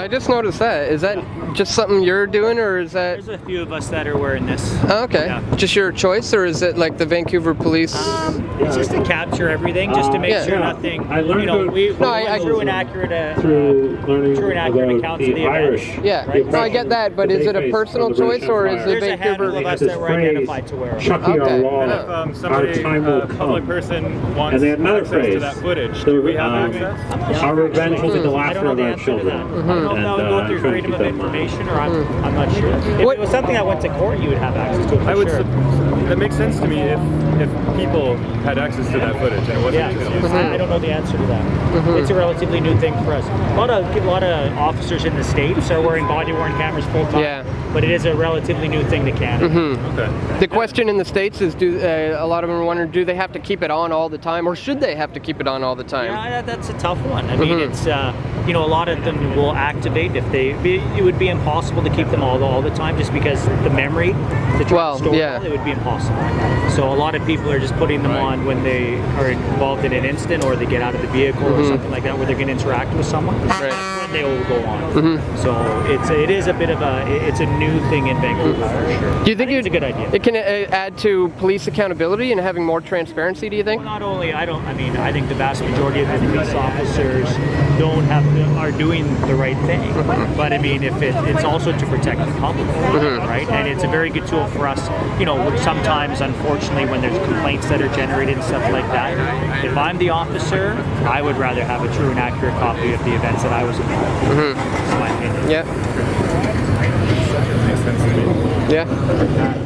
just noticed that. Is that just something you're doing, or is that... There's a few of us that are wearing this. Oh, okay. Yeah. Just your choice, or is it like the Vancouver police? It's just to capture everything, just to make sure nothing, you know, we true and accurate accounts of the event. Yeah, right? No, I get that, but is it a personal choice, or is it There's a handful of us that were identified to wear them. Okay. If somebody, a public person wants access to that footage, do we have access? Our revenge will be the last of our children. I don't know if that would go through freedom of information, or I'm not sure. If it was something that went to court, you would have access to it for sure. That makes sense to me if people had access to that footage and it wasn't just used. I don't know the answer to that. It's a relatively new thing for us. A lot of officers in the States are wearing body-worn cameras full time, but it is a relatively new thing to Canada. Okay. The question in the States is, do a lot of them are wondering, do they have to keep it on all the time, or should they have to keep it on all the time? Yeah, that's a tough one. I mean, it's you know, a lot of them will activate if it would be impossible to keep them all the time, just because the memory to try to store it would be impossible. So a lot of people are just putting them on when they are involved in an incident, or they get out of the vehicle or something like that, where they're going to interact with someone. Right. When they will go on. So it is a bit of it's a new thing in Vancouver for sure. Do you think it's a good idea? It can add to police accountability and having more transparency? Do you think? Well, not only I think the vast majority of the police officers are doing the right thing, but I mean, if it's also to protect the public, right? And it's a very good tool for us. You know, sometimes, unfortunately, when there's complaints that are generated and stuff like that, if I'm the officer, I would rather have a true and accurate copy of the events that I was involved in. That's my opinion. Yeah. Makes sense to me. Yeah.